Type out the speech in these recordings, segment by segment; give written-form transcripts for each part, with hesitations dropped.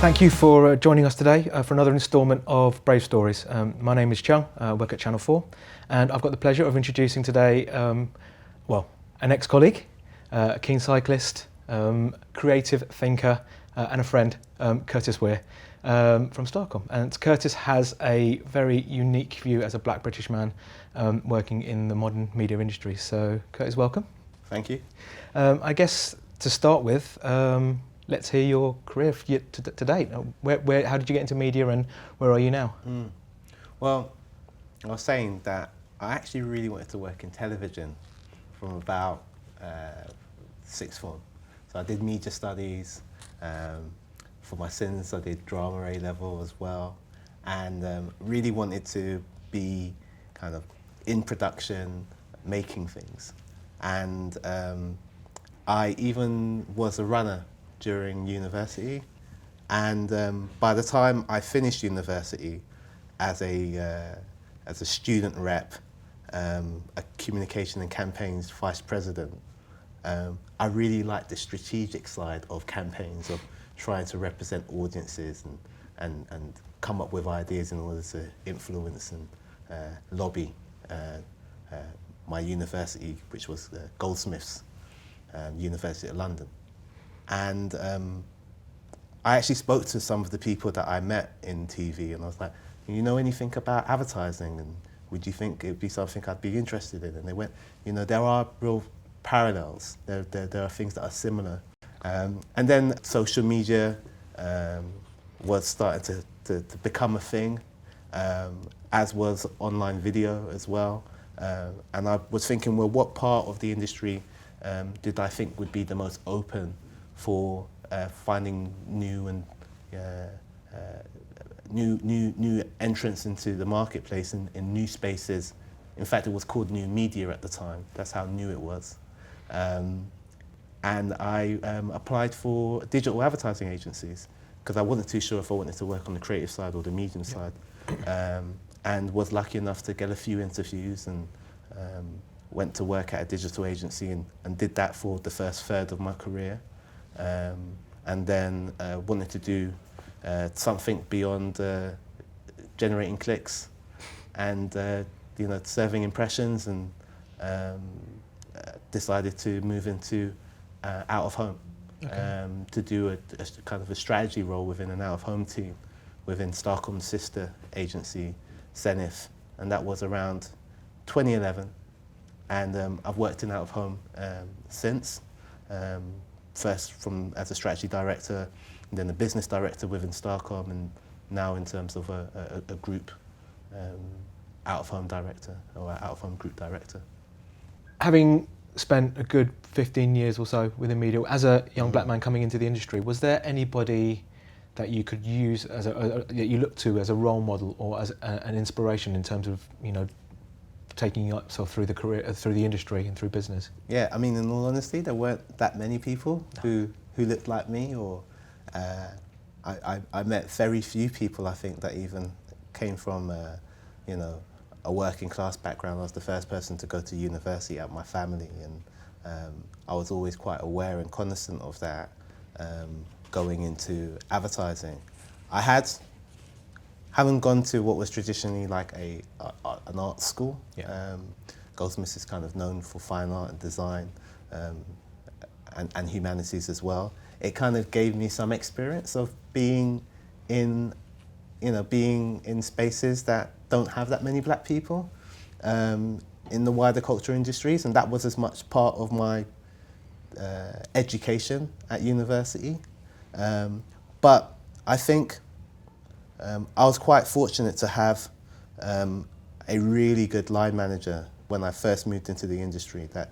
Thank you for joining us today for another instalment of Brave Stories. My name is Cheang, I work at Channel 4, and I've got the pleasure of introducing today, an ex-colleague, a keen cyclist, creative thinker, and a friend, Curtis Weir, from Starcom. And Curtis has a very unique view as a black British man working in the modern media industry. So, Curtis, welcome. Thank you. I guess to start with, let's hear your career to date. How did you get into media and where are you now? Well, I was saying that I actually really wanted to work in television from about sixth form. So I did media studies. For my sins, I did drama A-level as well, and really wanted to be kind of in production, making things. And I even was a runner during university, and by the time I finished university as a student rep, a communication and campaigns vice president, I really liked the strategic side of campaigns, of trying to represent audiences and come up with ideas in order to influence and lobby my university, which was Goldsmiths, University of London. And I actually spoke to some of the people that I met in TV, and I was like, you know anything about advertising, and would you think it would be something I'd be interested in? And they went, there are real parallels, there are things that are similar. And then social media was starting to become a thing, as was online video as well. And I was thinking, well, what part of the industry did I think would be the most open for finding new and new entrants into the marketplace in new spaces. In fact, it was called new media at the time. That's how new it was. And I applied for digital advertising agencies because I wasn't too sure if I wanted to work on the creative side or the medium side, and was lucky enough to get a few interviews and went to work at a digital agency and did that for the first third of my career. And then wanted to do something beyond generating clicks and serving impressions, and decided to move into out of home, to do a kind of a strategy role within an out of home team within Starcom's sister agency, Zenith, and that was around 2011. And I've worked in out of home since. First as a strategy director, and then a business director within Starcom, and now in terms of a group out-of-home director, or out-of-home group director. Having spent a good 15 years or so within media, as a young black man coming into the industry, was there anybody that you could use that you look to as a role model or as an inspiration in terms of, taking yourself through the career, through the industry and through business? Yeah, I mean, in all honesty, there weren't that many people who looked like me, or I met very few people, I think, that even came from, a working class background. I was the first person to go to university out of my family, and I was always quite aware and cognizant of that going into advertising. Haven't gone to what was traditionally like an art school. Yeah. Goldsmiths is kind of known for fine art and design, and humanities as well. It kind of gave me some experience of being in spaces that don't have that many black people in the wider culture industries, and that was as much part of my education at university. But I think I was quite fortunate to have a really good line manager when I first moved into the industry that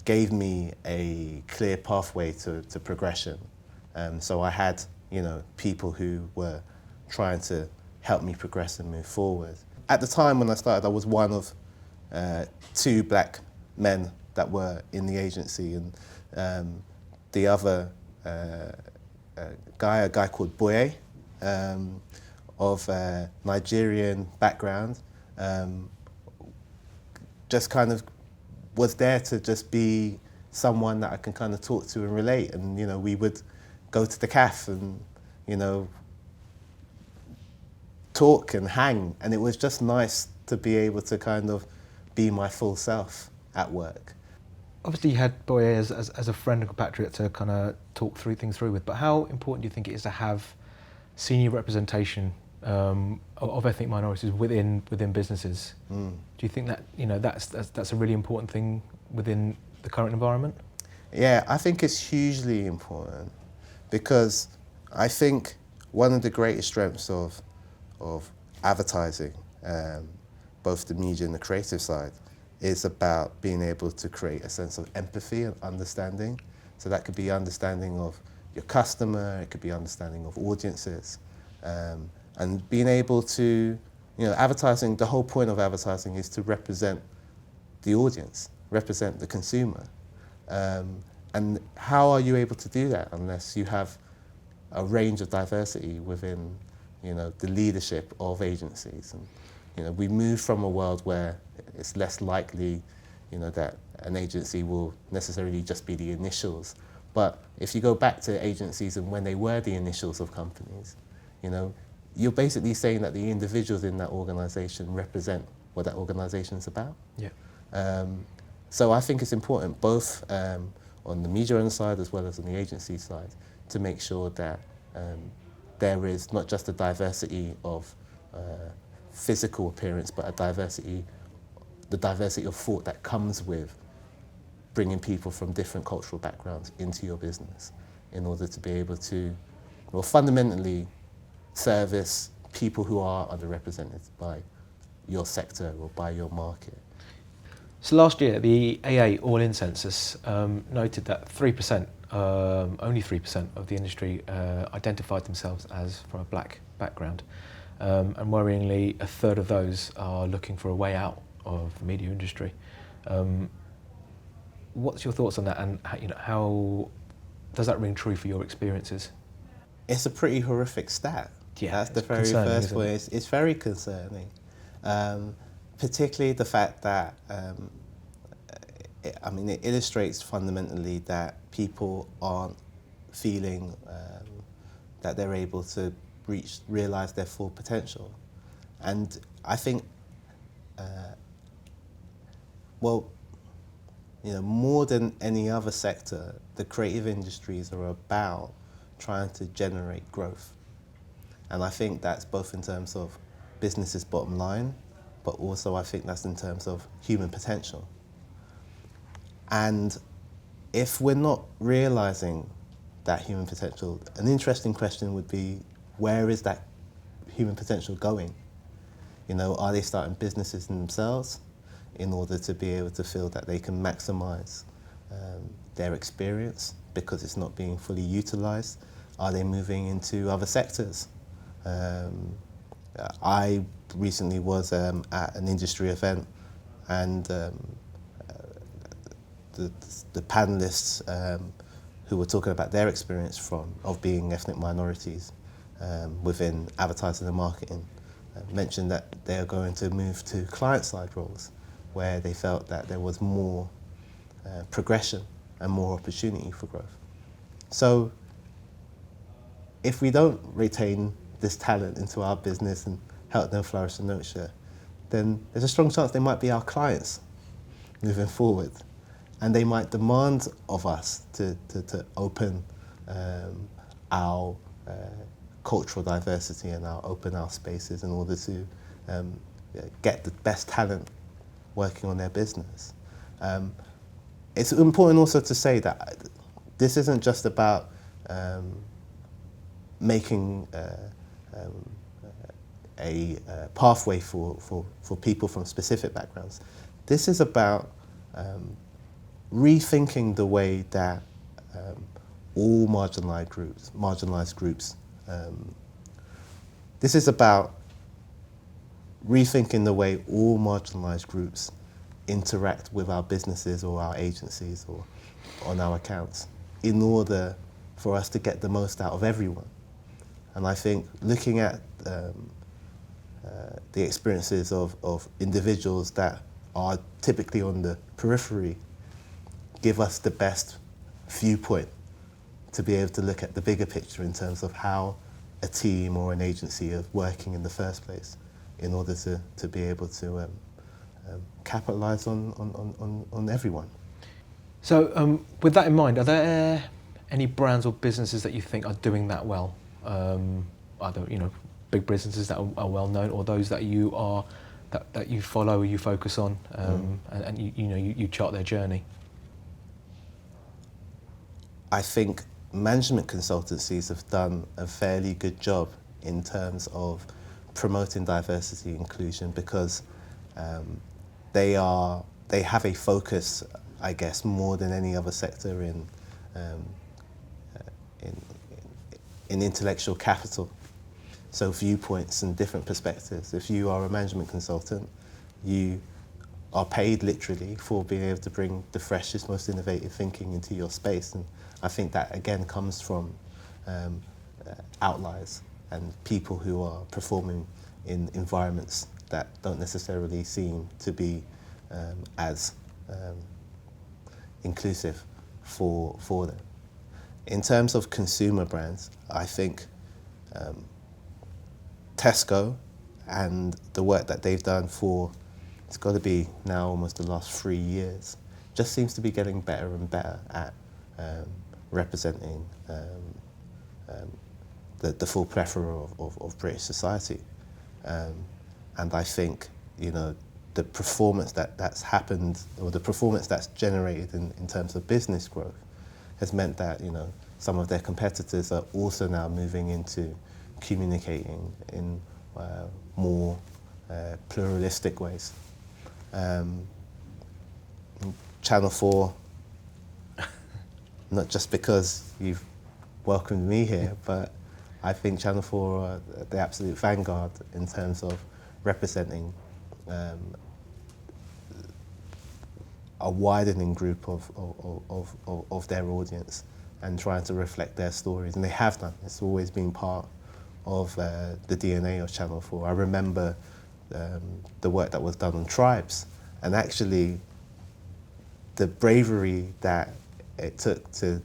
gave me a clear pathway to progression. So I had, people who were trying to help me progress and move forward. At the time when I started, I was one of two black men that were in the agency, and the other a guy called Weir, of Nigerian background, just kind of was there to just be someone that I can kind of talk to and relate. And we would go to the cafe and, you know, talk and hang. And it was just nice to be able to kind of be my full self at work. Obviously you had Weir as a friend and compatriot to kind of talk things through with, but how important do you think it is to have senior representation of ethnic minorities within businesses? Do you think that, you know, that's a really important thing within the current environment? Yeah, I think it's hugely important, because I think one of the greatest strengths of advertising, both the media and the creative side, is about being able to create a sense of empathy and understanding. So that could be understanding of your customer, it could be understanding of audiences, and being able to, you know, advertising, the whole point of advertising is to represent the audience, represent the consumer. And how are you able to do that unless you have a range of diversity within, you know, the leadership of agencies? And, you know, we move from a world where it's less likely, you know, that an agency will necessarily just be the initials. But if you go back to agencies and when they were the initials of companies, you know, you're basically saying that the individuals in that organisation represent what that organisation is about. Yeah. So I think it's important, both on the media owner side as well as on the agency side, to make sure that there is not just a diversity of physical appearance, but the diversity of thought that comes with bringing people from different cultural backgrounds into your business in order to be able to, well, fundamentally service people who are underrepresented by your sector or by your market. So last year, the AA All-In Census noted that 3%, only 3% of the industry identified themselves as from a black background. And worryingly, a third of those are looking for a way out of the media industry. What's your thoughts on that, and how, you know, how does that ring true for your experiences? It's a pretty horrific stat. Yeah, that's the very first point. It's very concerning, particularly the fact that it illustrates fundamentally that people aren't feeling that they're able to realise their full potential, and I think, well, you know, more than any other sector, the creative industries are about trying to generate growth. And I think that's both in terms of business's bottom line, but also I think that's in terms of human potential. And if we're not realising that human potential, an interesting question would be, where is that human potential going? You know, are they starting businesses in themselves in order to be able to feel that they can maximise their experience because it's not being fully utilised? Are they moving into other sectors? I recently was at an industry event, and the panellists who were talking about their experience of being ethnic minorities within advertising and marketing mentioned that they are going to move to client-side roles where they felt that there was more progression and more opportunity for growth. So if we don't retain this talent into our business and help them flourish and nurture, then there's a strong chance they might be our clients moving forward. And they might demand of us to open our cultural diversity and open our spaces in order to get the best talent working on their business. It's important also to say that this isn't just about making a pathway for people from specific backgrounds. This is about rethinking the way that all marginalised groups, this is about rethinking the way all marginalised groups interact with our businesses or our agencies or on our accounts in order for us to get the most out of everyone. And I think looking at the experiences of individuals that are typically on the periphery give us the best viewpoint to be able to look at the bigger picture in terms of how a team or an agency is working in the first place, in order to be able to capitalise on everyone. So with that in mind, are there any brands or businesses that you think are doing that well? Either big businesses that are well known, or those that you are that you follow or you focus on, and you chart their journey? I think management consultancies have done a fairly good job in terms of promoting diversity and inclusion, because they have a focus, I guess, more than any other sector in intellectual capital. So viewpoints and different perspectives. If you are a management consultant, you are paid literally for being able to bring the freshest, most innovative thinking into your space. And I think that again comes from outliers and people who are performing in environments that don't necessarily seem to be as inclusive for them. In terms of consumer brands, I think Tesco and the work that they've done for, it's got to be now almost the last 3 years, just seems to be getting better and better at representing the full plethora of British society. And I think, the performance that's happened, or the performance that's generated in terms of business growth, has meant that, some of their competitors are also now moving into communicating in more pluralistic ways. Channel 4, not just because you've welcomed me here, but I think Channel 4 are the absolute vanguard in terms of representing a widening group of their audience and trying to reflect their stories. And they have done. It's always been part of the DNA of Channel 4. I remember the work that was done on tribes, and actually the bravery that it took to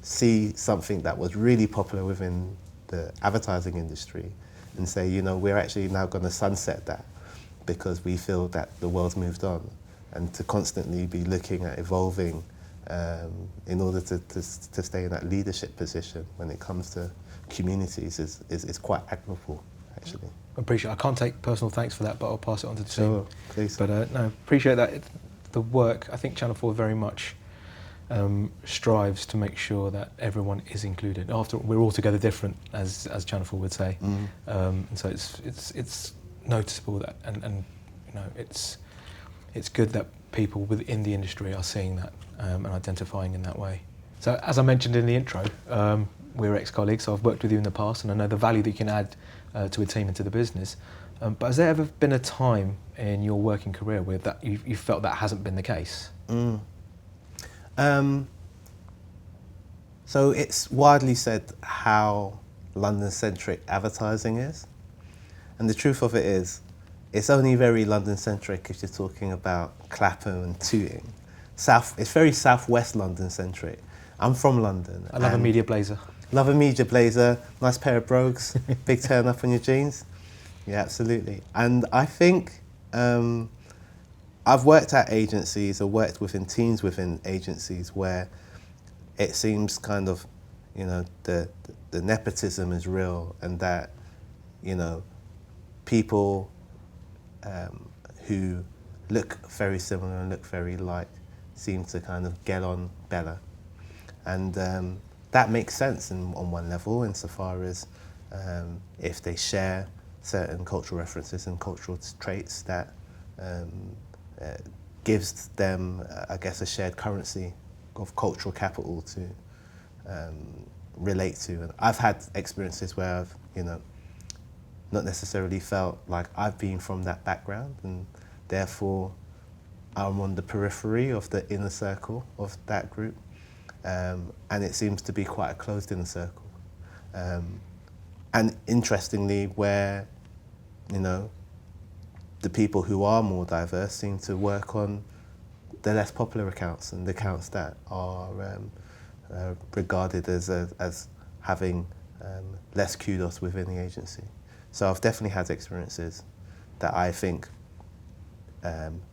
see something that was really popular within the advertising industry and say, we're actually now going to sunset that because we feel that the world's moved on, and to constantly be looking at evolving in order to stay in that leadership position when it comes to communities is quite admirable, actually. I appreciate it. I can't take personal thanks for that, but I'll pass it on to the Sure, team. please. But no, appreciate that. The work, I think Channel 4 very much strives to make sure that everyone is included. After all, we're all together different, as Channel 4 would say. And so it's noticeable that, and it's good that people within the industry are seeing that and identifying in that way. So as I mentioned in the intro, we're ex-colleagues, so I've worked with you in the past, and I know the value that you can add to a team and to the business. But has there ever been a time in your working career where that you felt that hasn't been the case? So it's widely said how London-centric advertising is. And the truth of it is, it's only very London-centric if you're talking about Clapham and Tooting. It's very southwest London-centric. I'm from London. I love a media blazer. Love a media blazer, nice pair of brogues, big turn up on your jeans. Yeah, absolutely. And I think I've worked at agencies or worked within teams within agencies where it seems kind of, the nepotism is real, and that, people who look very similar and look very alike seem to kind of get on better. And that makes sense on one level, insofar as if they share certain cultural references and cultural traits, that gives them, I guess, a shared currency of cultural capital to relate to. And I've had experiences where I've, not necessarily felt like I've been from that background, and therefore I'm on the periphery of the inner circle of that group. And it seems to be quite a closed inner circle. And interestingly, where, the people who are more diverse seem to work on the less popular accounts and the accounts that are regarded as having less kudos within the agency. So I've definitely had experiences that I think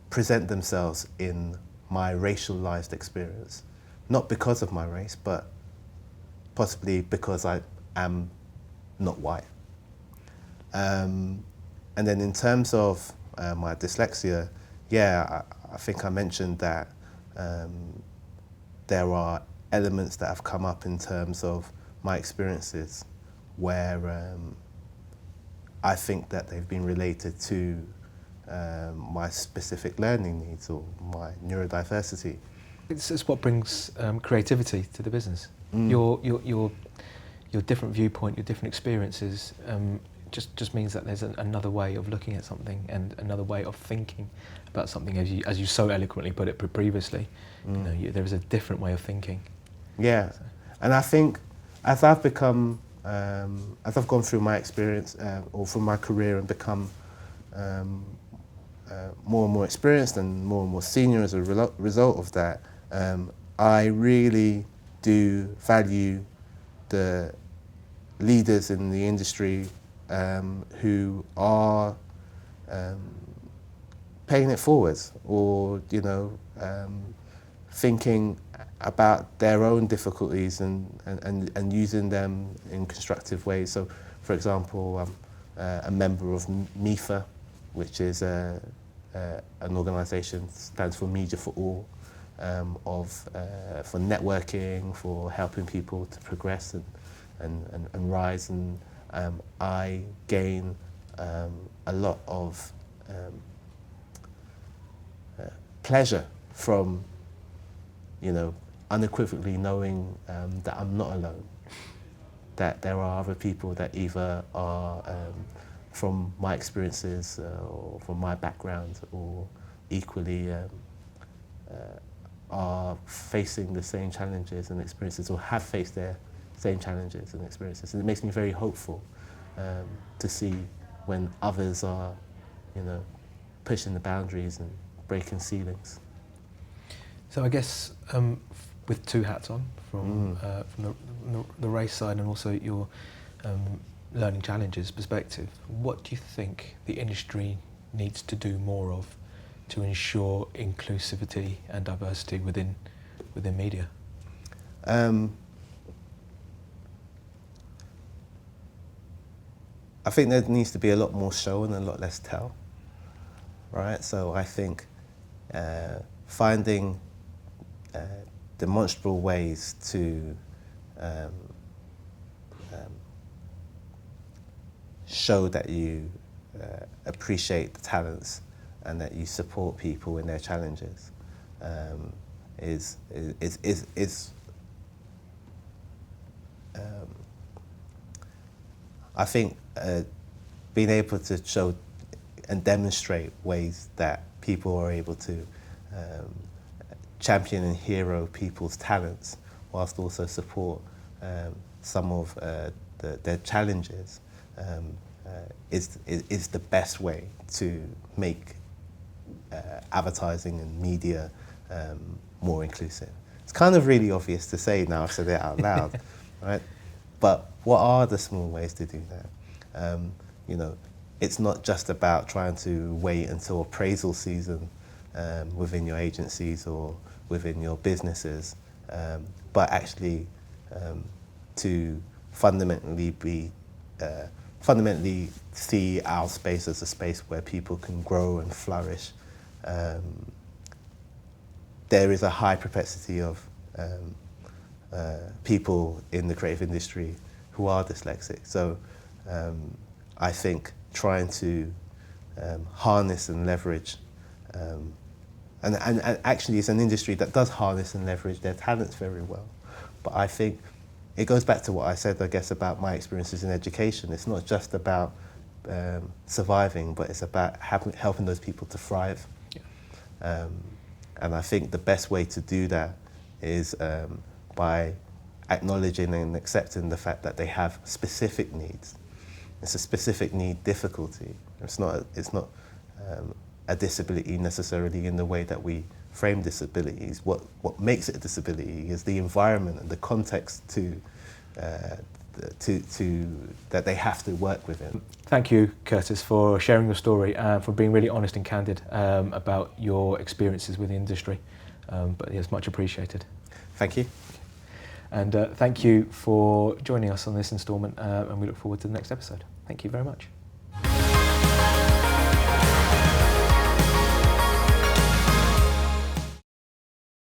present themselves in my racialized experience, not because of my race, but possibly because I am not white. And then in terms of my dyslexia, yeah, I think I mentioned that there are elements that have come up in terms of my experiences where I think that they've been related to my specific learning needs or my neurodiversity. It's what brings creativity to the business. Your different viewpoint, your different experiences just means that there's another way of looking at something and another way of thinking about something, as you so eloquently put it previously. There is a different way of thinking. Yeah, so. And I think as I've become, as I've gone through my experience or through my career and become more and more experienced and more senior as a result of that, I really do value the leaders in the industry who are paying it forward, or thinking about their own difficulties and using them in constructive ways. So, for example, I'm a member of MIFA, which is an organisation, stands for Media for All, for networking, for helping people to progress and rise. And I gain a lot of pleasure from, unequivocally knowing that I'm not alone, that there are other people that either are from my experiences or from my background, or equally are facing the same challenges and experiences, or have faced their same challenges and experiences. And it makes me very hopeful to see when others are, pushing the boundaries and breaking ceilings. So I guess with two hats on, from the race side and also your learning challenges perspective, what do you think the industry needs to do more of to ensure inclusivity and diversity within media? I think there needs to be a lot more show and a lot less tell, right? So I think finding demonstrable ways to show that you appreciate the talents and that you support people in their challenges is I think being able to show and demonstrate ways that people are able to champion and hero people's talents whilst also support some of their challenges is the best way to make advertising and media more inclusive. It's kind of really obvious to say now, I've said it out loud, right? But what are the small ways to do that? It's not just about trying to wait until appraisal season within your agencies or within your businesses, but actually to fundamentally see our space as a space where people can grow and flourish. There is a high propensity of people in the creative industry who are dyslexic. So I think trying to harness and leverage, and actually it's an industry that does harness and leverage their talents very well. But I think it goes back to what I said, I guess, about my experiences in education. It's not just about surviving, but it's about helping those people to thrive. Yeah. And I think the best way to do that is by acknowledging and accepting the fact that they have specific needs. It's a specific need difficulty. It's not a disability necessarily in the way that we frame disabilities, what makes it a disability is the environment and the context to that they have to work within. Thank you, Curtis, for sharing your story and for being really honest and candid about your experiences with the industry. But it's much appreciated. Thank you. And thank you for joining us on this instalment, and we look forward to the next episode. Thank you very much.